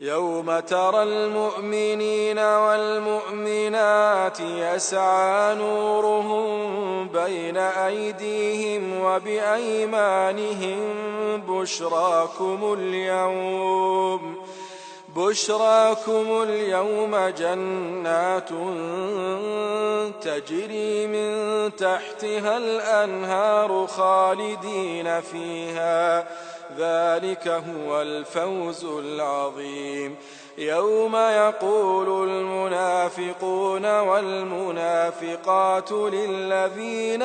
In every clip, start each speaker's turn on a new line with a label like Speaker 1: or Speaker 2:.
Speaker 1: يوم ترى المؤمنين والمؤمنات يسعى نورهم بين أيديهم وبأيمانهم بشراكم اليوم جنات تجري من تحتها الأنهار خالدين فيها، ذلك هو الفوز العظيم. يوم يقول المنافقون والمنافقات للذين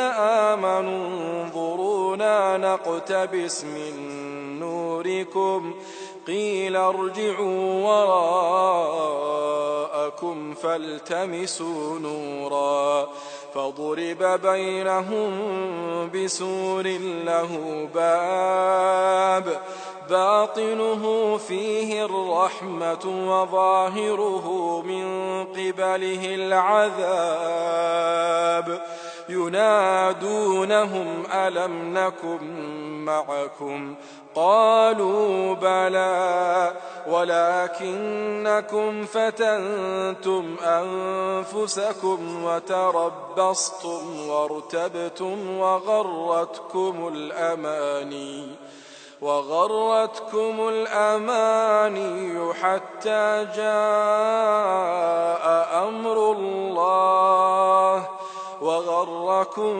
Speaker 1: آمنوا انظرونا نقتبس من نوركم قيل ارجعوا وراءكم فالتمسوا نورا فضرب بينهم بسور له باب باطنه فيه الرحمة وظاهره من قبله العذاب ينادونهم ألم نكن معكم قالوا بلى ولكنكم فتنتم أنفسكم وتربصتم وارتبتم وغرتكم الأماني حتى جاء أمر الله وغركم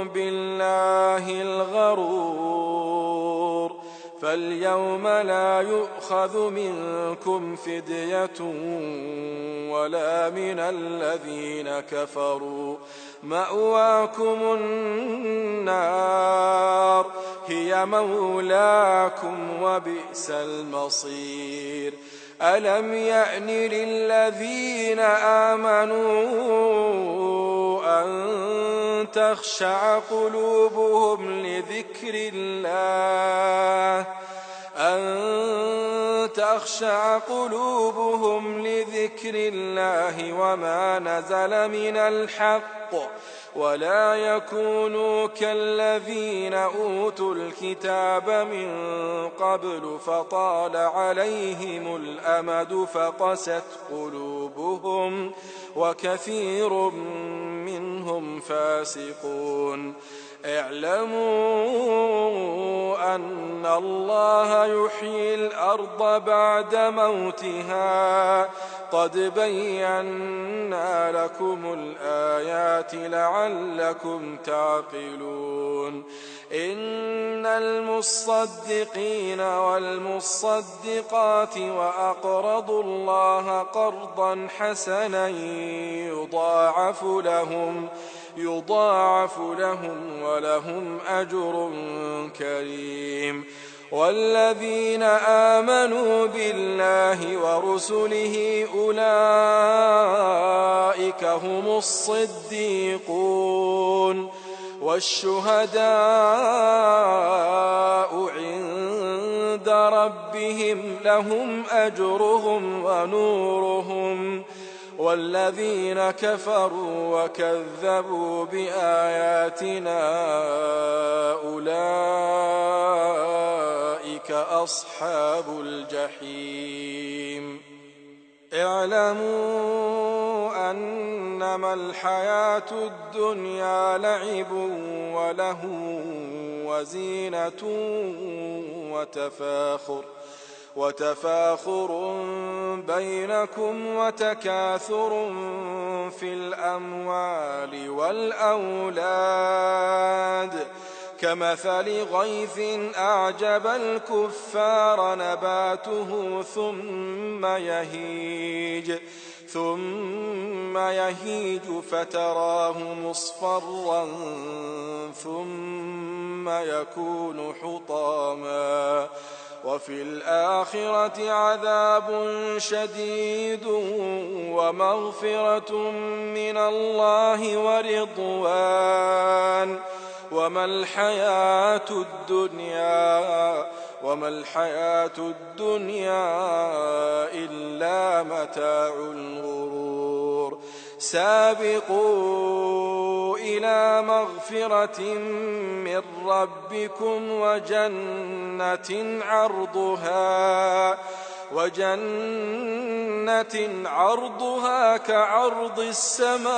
Speaker 1: بالله الغرور. فاليوم لا يؤخذ منكم فدية ولا من الذين كفروا مأواكم النار هي مولاكم وبئس المصير. ألم يأن للذين آمنوا أن تخشع قلوبهم لذكر الله وما نزل من الحق ولا يكونوا كالذين أوتوا الكتاب من قبل فطال عليهم الأمد فقست قلوبهم وكثير منهم فاسقون. اعلموا أن الله يحيي الأرض بعد موتها قد بينا لكم الآيات لعلكم تعقلون. إن المصدقين والمصدقات وأقرضوا الله قرضا حسنا يضاعف لهم ولهم أجر كريم. والذين آمنوا بالله ورسله أولئك هم الصديقون والشهداء عند ربهم لهم أجرهم ونورهم. والذين كفروا وكذبوا بآياتنا أولئك أصحاب الجحيم. اعلموا أنما الحياة الدنيا لعب ولهو وزينة وتفاخر بينكم وتكاثر في الأموال والأولاد كمثل غيث أعجب الكفار نباته ثم يهيج فتراه مصفرا ثم يكون حطاما وفي الآخرة عذاب شديد ومغفرة من الله ورضوان وما الحياة الدنيا إلا متاع الغرور. سابقوا إلى مغفرة من ربكم وجنة عرضها كعرض السماء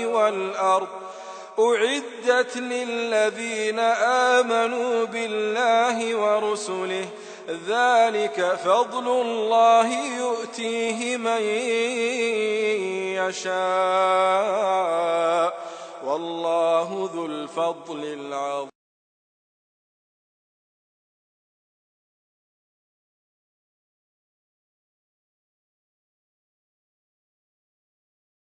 Speaker 1: والأرض أعدت للذين آمنوا بالله ورسله ذلك فضل الله يؤتيه من يشاء والله ذو الفضل العظيم.